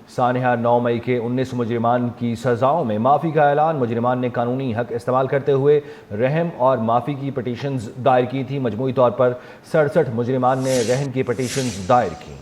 सानिहा 9 मई के 19 मुजरिमान की सज़ाओं में माफ़ी का ऐलान। मुजरिमान ने कानूनी हक इस्तेमाल करते हुए रहम और माफ़ी की पटिशन्स दायर की थी। मजमूई तौर पर 67 मुजरिमान ने रहम की पटिशन्स दायर की।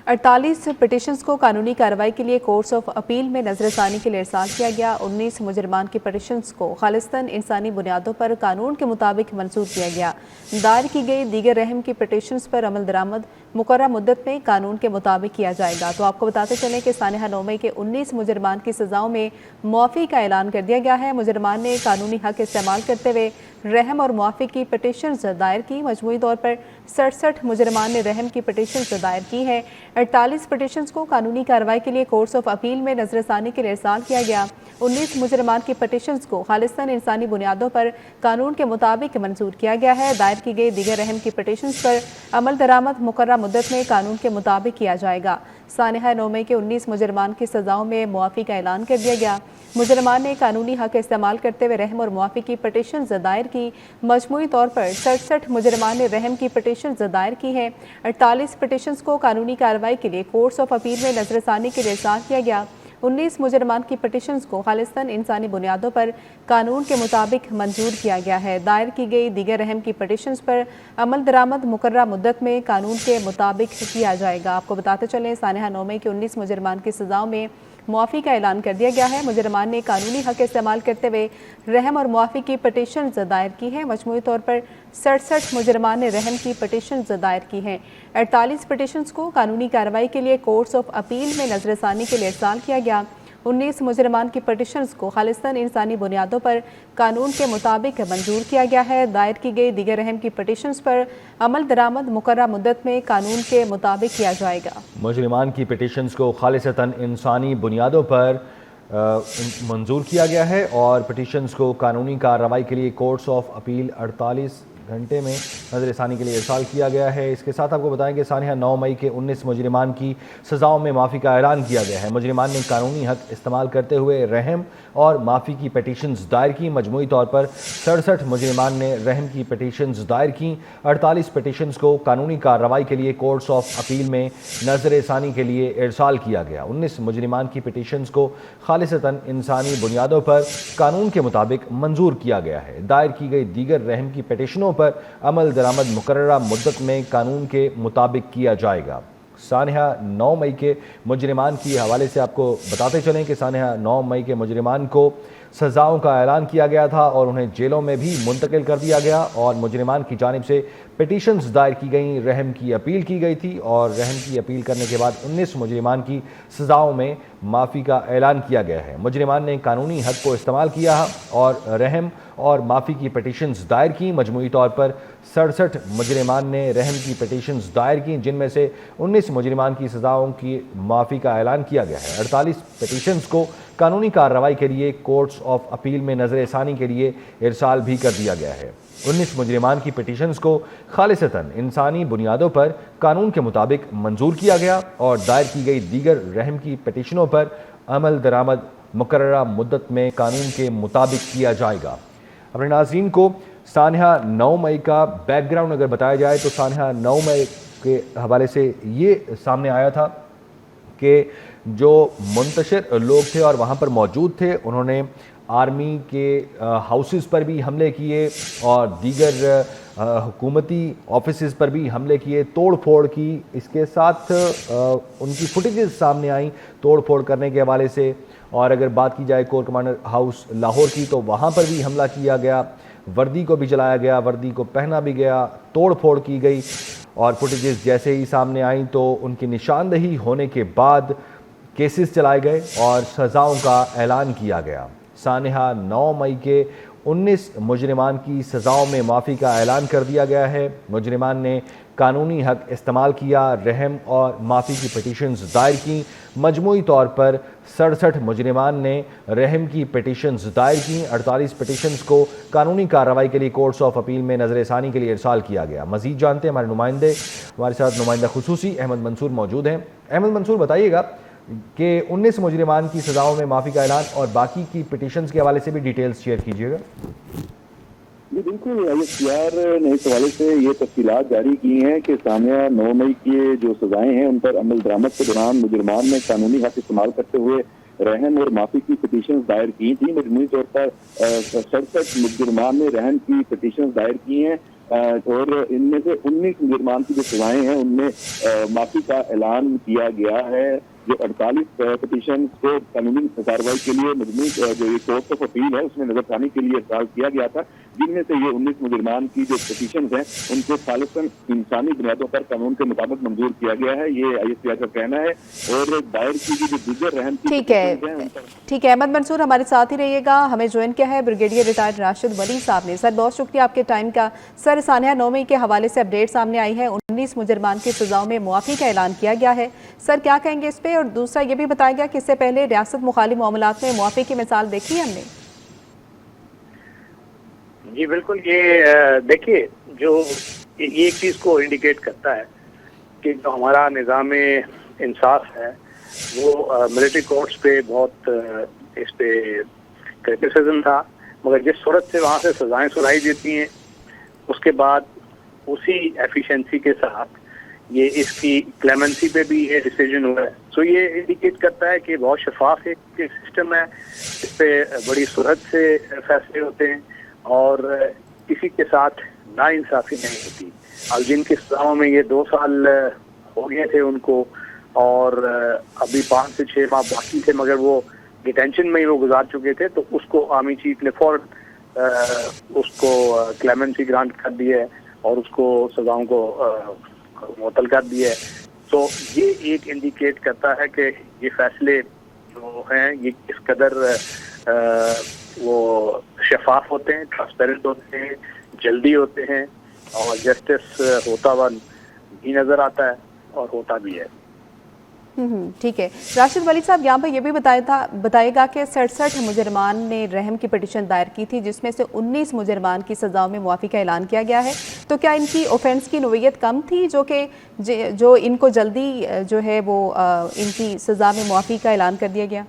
48 पिटिशंस को कानूनी कार्रवाई के लिए कोर्ट्स ऑफ अपील में नजरसानी के लिए इरसाल किया गया। 19 मुजरमान की पिटिशंस को खालिस्तान इंसानी बुनियादों पर कानून के मुताबिक मंजूर किया गया। दायर की गई दीगर रहम की पिटिशंस पर अमल दरामद मुकर्रर मुद्दत में कानून के मुताबिक किया जाएगा। तो आपको बताते चलें कि सानिहा 9 मई के 19 मुजरमान की सज़ाओं में मुआफ़ी का ऐलान कर दिया गया है। मुजरमान ने कानूनी हक इस्तेमाल करते हुए रहम और मुआफ़ी की पटिशन दायर की। मजमूई तौर पर 67 मुजरमान ने रहम की पटिशन दायर की है। 48 पटिशन्स को कानूनी कार्रवाई के लिए कोर्ट्स ऑफ अपील में नजरसानी के लिए इरसाल किया गया। 19 मुजरमान की पटिशन्स को खालिस्तान इंसानी बुनियादों पर कानून के मुताबिक मंजूर किया गया है। दायर की गई दीगर रहम की पटिशन्स पर अमल दरामद मुकर्रर मुद्दत में कानून के मुताबिक किया जाएगा। सानिहा 9 मई के 19 मुजरमान की सज़ाओं में मुआफ़ी का ऐलान कर दिया गया। मुजरमान ने कानूनी हक इस्तेमाल करते हुए रहम और मुआफ़ी की पटिशन दायर की। मजमूई तौर पर 67 मुजरमान ने रहम की पटिशन दायर की है। 48 पटिशन्स को कानूनी कार्रवाई के लिए कोर्ट्स ऑफ अपील में नजरसानी के लिए इरसाल किया गया। 19 मुजरमान की पटिशन्स को खालिस्तान इंसानी बुनियादों पर कानून के मुताबिक मंजूर किया गया है। दायर की गई दीगर रहम की पटिशन्स पर अमल दरामद मुकर्रर मुद्दत में कानून के मुताबिक किया जाएगा। आपको बताते चलें सानिहा 9 मई के 19 मुजरमान की सज़ाओं में मुआफ़ी का ऐलान कर दिया गया है। मुजरमान ने कानूनी हक इस्तेमाल करते हुए रहम और मुआफ़ी की पटिशन दायर की है। मजमूई तौर पर 67 मुजरमान ने रहम की पटिशन दायर की है। 48 पटिशन्स को कानूनी कार्रवाई के लिए कोर्ट्स ऑफ अपील में नजरसानी के लिए इरसाल किया गया। 19 मुजरमान की पटिशन्स को खालिस्तान इंसानी बुनियादों पर कानून के मुताबिक मंजूर किया गया है। दायर की गई दीगर रहम की पटिशन्स पर अमल दरामद मुकर्रर मुद्दत में कानून के मुताबिक किया जाएगा। मुजरिमान की पटिशन्स को खालिस्तान इंसानी बुनियादों पर मंजूर किया गया है और पटिशन्स को कानूनी कार्रवाई के लिए कोर्ट्स ऑफ अपील 48 घंटे में नजरसानी के लिए इरसाल किया गया है। इसके साथ आपको बताएं कि सानिहा 9 मई के 19 मुजरिमान की सज़ाओं में माफ़ी का ऐलान किया गया है। मुजरिमान ने कानूनी हक इस्तेमाल करते हुए रहम और माफ़ी की पटिशन्स दायर की। मजमूई तौर पर 67 मुजरिमान ने रहम की पटिशन्स दायर की। 48 पटिशन्स को कानूनी कार्रवाई के लिए कोर्ट्स ऑफ अपील में नजरसानी के लिए इरसाल किया गया। 19 मुजरिमान की पटिशन्स को खालिस्तान इंसानी बुनियादों पर कानून के मुताबिक मंजूर किया गया है। दायर की गई दीगर रहम की पटिशनों पर अमल दरामद मुकर्ररा मुद्दत में कानून के मुताबिक किया जाएगा। सानिहा 9 मई के मुजरिमान की हवाले से आपको बताते चलें कि सानिहा 9 मई के मुजरिमान को सज़ाओं का ऐलान किया गया था और उन्हें जेलों में भी मुंतकिल कर दिया गया और मुजरिमान की जानिब से पिटीशन्स दायर की गई, रहम की अपील की गई थी और रहम की अपील करने के बाद 19 मुजरिमान की सज़ाओं में माफ़ी का ऐलान किया गया है। मुजरिमान ने कानूनी हक को इस्तेमाल किया और रहम और माफ़ी की पिटीशन्स दायर की। मजमूई तौर पर 67 मुजरिमान ने रहम की पिटीशन्स दायर की, जिनमें से 19 मुजरिमान की सज़ाओं की माफ़ी का ऐलान किया गया है। 48 पिटीशन्स को कानूनी कार्रवाई के लिए कोर्ट्स ऑफ अपील में नजरसानी के लिए इरसाल भी कर दिया गया है। 19 मुजरिमान की पिटीशन्स को खालिस्तान इंसानी बुनियादों पर कानून के मुताबिक मंजूर किया गया और दायर की गई दीगर रहम की पिटीशनों पर अमल दरामद मुकर्ररा मुद्दत में कानून के मुताबिक किया जाएगा। अपने नाज़रीन को सानिहा 9 मई का बैकग्राउंड अगर बताया जाए तो सानिहा 9 मई के हवाले से ये सामने आया था कि जो मुंतशिर लोग थे और वहाँ पर मौजूद थे, उन्होंने आर्मी के हाउसेस पर भी हमले किए और दीगर हुकूमती ऑफिसेस पर भी हमले किए, तोड़ फोड़ की। इसके साथ उनकी फुटेजेस सामने आई तोड़ फोड़ करने के हवाले से। और अगर बात की जाए कोर कमांडर हाउस लाहौर की तो वहाँ पर भी हमला किया गया, वर्दी को भी जलाया गया, वर्दी को पहना भी गया, तोड़ फोड़ की गई और फुटेजेस जैसे ही सामने आई तो उनकी निशानदही होने के बाद केसेस चलाए गए और सज़ाओं का ऐलान किया गया। सानिहा 9 मई के 19 मुजरिमान की सज़ाओं में माफ़ी का ऐलान कर दिया गया है। मुजरिमान ने कानूनी हक इस्तेमाल किया, रहम और माफ़ी की पिटीशन्स दायर की। मजमूई तौर पर 67 मुजरिमान ने रहम की पिटीशन्स दायर की। 48 पिटीशन्स को कानूनी कार्रवाई के लिए कोर्ट्स ऑफ अपील में नजरसानी के लिए इरसाल किया गया। मज़ीद जानते हैं हमारे नुमाइंदे, हमारे साथ नुमाइंदा खुसूसी अहमद मंसूर मौजूद हैं। अहमद मंसूर, बताइएगा कि 19 मुजरिमान की सज़ाओं में माफ़ी का ऐलान और बाकी की पिटीशन्स के हवाले से भी डिटेल्स शेयर कीजिएगा। जी बिल्कुल, ISPR ने इस हवाले से ये तफसीलात जारी की हैं कि सामिया 9 मई की जो सजाएं हैं उन पर अमल दरामद के दौरान मुजरमान ने कानूनी हक इस्तेमाल करते हुए रहम और माफी की पिटीशन दायर की थी। मजमूई तौर पर 67 मुजरमान ने रहम की पिटीशन दायर की हैं और इनमें से 19 मुजरमान की जो सजाएं हैं उनमें माफी का ऐलान किया गया है। जो 48 पिटीशन को कानूनी कार्रवाई के लिए मजमूई जो ये कोर्ट ऑफ अपील है उसमें नजरसानी के लिए इरसाल किया गया था, जिनमें से ये 19 मुजरमान की जो पिटीशन हैं उनको खालिसन इंसानी बुनियादों पर कानून के मुताबिक मंजूर किया गया है, ये ISPR का कहना है। और दायर की गई जो दीगर रहम की ठीक है, ठीक है। अहमद मंसूर हमारे साथ ही रहिएगा। हमें ज्वाइन किया है ब्रिगेडियर रिटायर्ड राशिद वली साहब ने। सर बहुत शुक्रिया आपके टाइम का। सर सानिया 9 मई के हवाले से अपडेट सामने आई है, 19 मुजरमान की सजाओं में मुआफ़ी का ऐलान किया गया है। सर क्या कहेंगे इस पे? और दूसरा ये भी बताया गया कि इससे पहले रियासत मुखालिफ मामलात में मुआफ़ी की मिसाल देखी है हमने। जी बिल्कुल, ये देखिए जो ये एक चीज़ को इंडिकेट करता है कि जो हमारा निज़ाम इंसाफ है वो मिलिट्री कोर्ट्स पे बहुत इस पे क्रिटिसिज्म था, मगर जिस सूरत से वहाँ से सजाएं सुनाई देती हैं उसके बाद उसी एफिशिएंसी के साथ ये इसकी क्लेमेंसी पे भी ये डिसीजन हुआ है। सो ये इंडिकेट करता है कि बहुत शफाफ एक सिस्टम है, इस पे बड़ी सूरत से फैसले होते हैं और किसी के साथ नाइंसाफी नहीं होती। अब जिनकी सजाओं में ये 2 साल हो गए थे उनको और अभी 5 से 6 माह बाकी थे, मगर वो डिटेंशन में ही वो गुजार चुके थे, तो उसको आर्मी चीफ ने फौरन उसको क्लेमेंसी ग्रांट कर दी है और उसको सजाओं को मुअत्तल कर दिया है। तो ये एक इंडिकेट करता है कि ये फैसले जो हैं ये किस कदर वो शफाफ होते हैं, ट्रांसपेरेंट होते हैं, जल्दी होते हैं और जस्टिस होता हुआ भी नजर आता है और होता भी है। ठीक है। राशिद वली साहब यहाँ पर यह भी बताएगा कि 67 मुजरमान ने रहम की पिटीशन दायर की थी, जिसमें से 19 मुजरमान की सजाओं में मुआफ़ी का ऐलान किया गया है। तो क्या इनकी ऑफेंस की नोयत कम थी जो इनको जल्दी जो है वो इनकी सजा में मुआफ़ी का ऐलान कर दिया गया?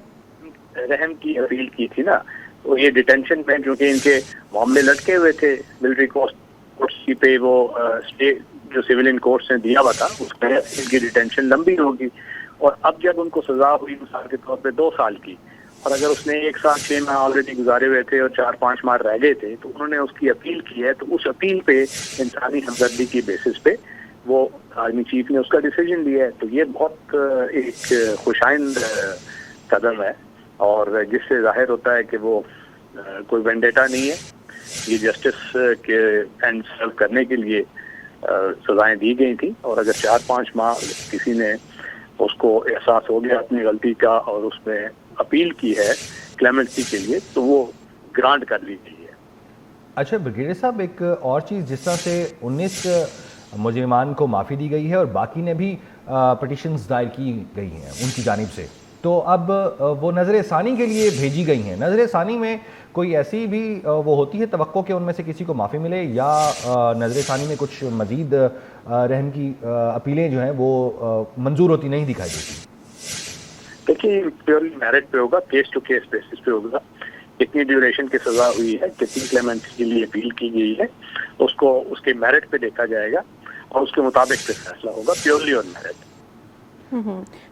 रहम की अपील की थी ना, तो ये डिटेंशन में क्योंकि इनके मामले लटके हुए थे मिलिट्री कोर्ट्स की पे, वो स्टेट जो सिविलियन कोर्ट्स ने दिया हुआ था उसमें इनकी डिटेंशन लंबी होगी। और अब जब उनको सजा हुई मिसाल के तौर पे 2 साल की, और अगर उसने 1 साल 6 माह ऑलरेडी गुजारे हुए थे और 4-5 माह रह गए थे, तो उन्होंने उसकी अपील की है, तो उस अपील पे इंसानी हमदर्दी की बेसिस पे वो आर्मी चीफ ने उसका डिसीजन लिया है। तो ये बहुत एक खुशाइंद कदम है और जिससे जाहिर होता है कि वो कोई वेंडेटा नहीं है, ये जस्टिस के एंड सर्व करने के लिए सजाएं दी गई थी। और अगर 4-5 माह किसी ने उसको एहसास हो गया अपनी गलती का और उसमें अपील की है क्लेमेंसी के लिए, तो वो ग्रांट कर ली गई है। अच्छा ब्रिगेडियर साहब, एक और चीज़, जिस तरह से 19 मुजरिमान को माफ़ी दी गई है और बाकी ने भी पिटीशंस दायर की गई हैं उनकी जानिब से, तो अब वो नज़र सानी के लिए भेजी गई हैं। नज़र सानी में कोई ऐसी भी वो होती है तवक्को कि उनमें से किसी को माफ़ी मिले, या नज़र सानी में कुछ मज़ीद रहम की अपीलें जो हैं वो मंजूर होती नहीं दिखाई देती? देखिए प्योरली मेरिट पे होगा, केस टू केस बेसिस पे होगा, कितनी ड्यूरेशन की सजा हुई है, कितनी क्लेमेंसी के लिए अपील की गई है, उसको उसके मेरिट पे देखा जाएगा और उसके मुताबिक फिर फैसला होगा, प्योरली ऑन मेरिट।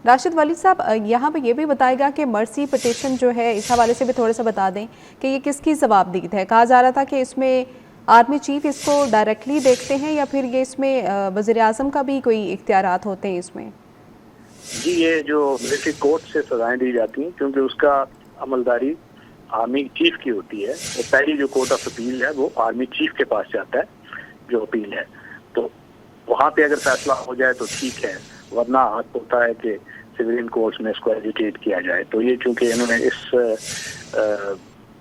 राशिद वली साहब यहाँ पे ये भी बताएगा कि मर्सी पिटीशन जो है, इस हवाले से भी थोड़ा सा बता दें कि ये किसकी जवाबदीद है। कहा जा रहा था कि इसमें आर्मी चीफ इसको डायरेक्टली देखते हैं या फिर ये इसमें वज़ीर आज़म का भी कोई इख्तियारात होते हैं इसमें? जी ये जो मिलिट्री कोर्ट से सजाएं दी जाती हैं, क्योंकि उसका अमलदारी आर्मी चीफ की होती है, वो पहली जो कोर्ट ऑफ अपील है वो आर्मी चीफ के पास जाता है जो अपील है, तो वहाँ पे अगर फैसला हो जाए तो ठीक है, वरना हक होता है कि सिविलियन कोर्ट्स में इसको एजुकेट किया जाए। तो ये चूंकि इन्होंने इस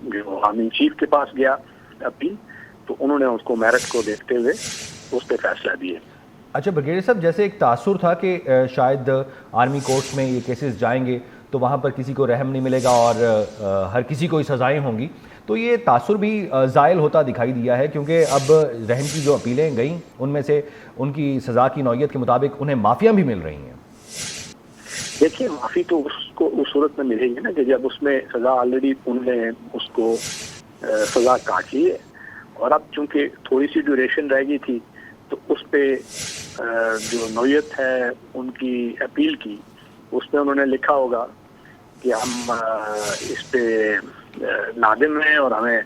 जो आर्मी चीफ के पास गया अपील, तो उन्होंने उसको मेरिट को देखते हुए उस पर फैसला दिए। अच्छा ब्रिगेडियर साहब, जैसे एक तासुर था कि शायद आर्मी कोर्ट्स में ये केसेस जाएंगे तो वहाँ पर किसी को रहम नहीं मिलेगा और हर किसी को सज़ाएं होंगी, तो ये तासुर भी ज़ायल होता दिखाई दिया है, क्योंकि अब रहम की जो अपीलें गई उनमें से उनकी सज़ा की नौयत के मुताबिक उन्हें माफ़ियाँ भी मिल रही हैं। देखिए माफ़ी तो उसको उस सूरत में मिलेगी ना कि जब उसमें सज़ा ऑलरेडी उन्होंने उसको सज़ा काट ली है और अब चूंकि थोड़ी सी ड्यूरेशन रह गई थी तो उस पे जो नौयत है उनकी अपील की, उसमें उन्होंने लिखा होगा कि हम इस पे नादिम हैं और हमें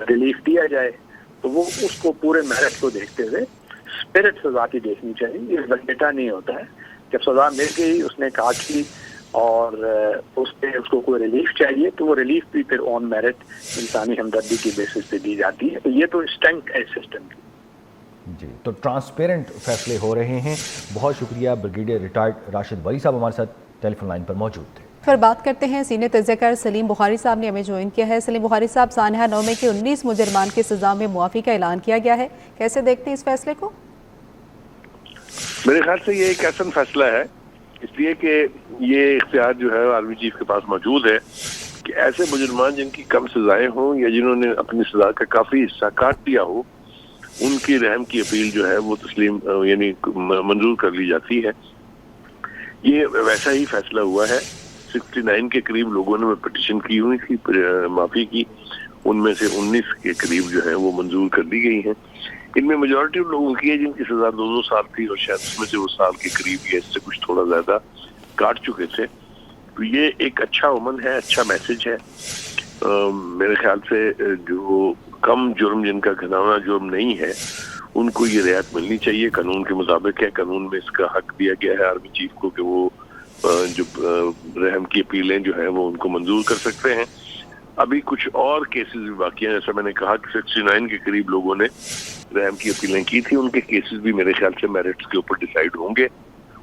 रिलीफ दिया जाए, तो वो उसको पूरे मेरिट को देखते हुए स्पिरिट सजा की देखनी चाहिए। ये वेंडेटा नहीं होता है। जब सजा मिल गई, उसने काट ली और उस पे उसको कोई रिलीफ चाहिए तो वो रिलीफ भी फिर ऑन मेरिट इंसानी हमदर्दी की बेसिस पे दी जाती है। तो ये तो स्ट्रेंथ है सिस्टम की। जी, तो ट्रांसपेरेंट फैसले हो रहे हैं। बहुत शुक्रिया। ब्रिगेडियर रिटायर्ड राशिद वली साहब हमारे साथ टेलीफोन लाइन पर मौजूद थे। फिर बात करते हैं सीनियर तज़कियाकार सलीम बुखारी साहब ने हमें ज्वाइन किया है। सलीम बुखारी साहब, सानहा 9 मई के 19 मुजरमान की सजा में मुआफ़ी का ऐलान किया गया है, कैसे देखते हैं इस फैसले को? मेरे ख्याल से ये एक ऐसा फैसला है, इसलिए कि ये इख्तियार जो है आर्मी चीफ के पास मौजूद है कि ऐसे मुजरमान जिनकी कम सजाएं हों या जिन्होंने अपनी सजा का काफी हिस्सा काट दिया हो, उनकी रहम की अपील जो है वो तस्लीम यानी मंजूर कर ली जाती है। ये वैसा ही फैसला हुआ है। 69 के करीब लोगों ने पिटीशन की हुई थी माफी की, उनमें से 19 के करीब जो है वो मंजूर कर दी गई है। इनमें मेजॉरिटी लोगों की है जिनकी सजा 2-2 साल थी और शायद उसमें से वो साल के करीब या इससे कुछ थोड़ा ज्यादा काट चुके थे। तो ये एक अच्छा उमन है, अच्छा मैसेज है। मेरे ख्याल से जो कम जुर्म, जिनका घिनौना जुर्म नहीं है, उनको ये रियायत मिलनी चाहिए। कानून के मुताबिक है, कानून में इसका हक दिया गया है आर्मी चीफ को कि वो जो रहम की अपीलें जो है वो उनको मंजूर कर सकते हैं। अभी कुछ और केसेस भी बाकी हैं। जैसा मैंने कहा कि 69 के करीब लोगों ने रहम की अपीलें की थी, उनके केसेस भी मेरे ख्याल से मेरिट्स के ऊपर डिसाइड होंगे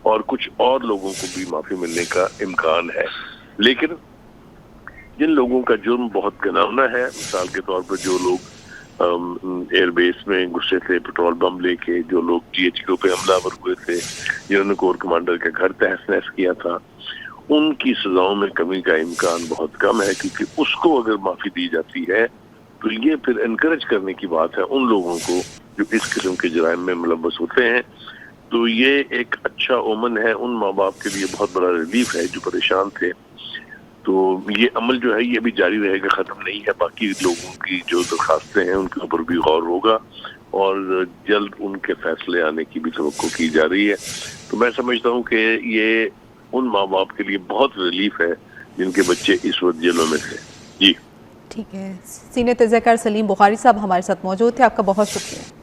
और कुछ और लोगों को भी माफी मिलने का इम्कान है। लेकिन जिन लोगों का जुर्म बहुत घिनौना है, मिसाल के तौर पर जो लोग एयरबेस में घुसे थे पेट्रोल बम लेके, जो लोग GHQ पे हमलावर हुए थे, जिन्होंने कोर कमांडर के घर तहस नहस किया था, उनकी सजाओं में कमी का इम्कान बहुत कम है, क्योंकि उसको अगर माफी दी जाती है तो ये फिर एनकरेज करने की बात है उन लोगों को जो इस किस्म के जराइम में मुलव्वस होते हैं। तो ये एक अच्छा ओमन है, उन माँ बाप के लिए बहुत बड़ा रिलीफ है जो परेशान थे। तो ये अमल जो है ये भी जारी रहेगा, खत्म नहीं है। बाकी लोगों की जो दरखास्तें हैं उनके ऊपर भी गौर होगा और जल्द उनके फैसले आने की भी तवक्को की जा रही है। तो मैं समझता हूँ कि ये उन माँ बाप के लिए बहुत रिलीफ है जिनके बच्चे इस वक्त जेलों में थे। जी ठीक है। सीनियर तज़कियाकार सलीम बुखारी साहब हमारे साथ मौजूद थे, आपका बहुत शुक्रिया।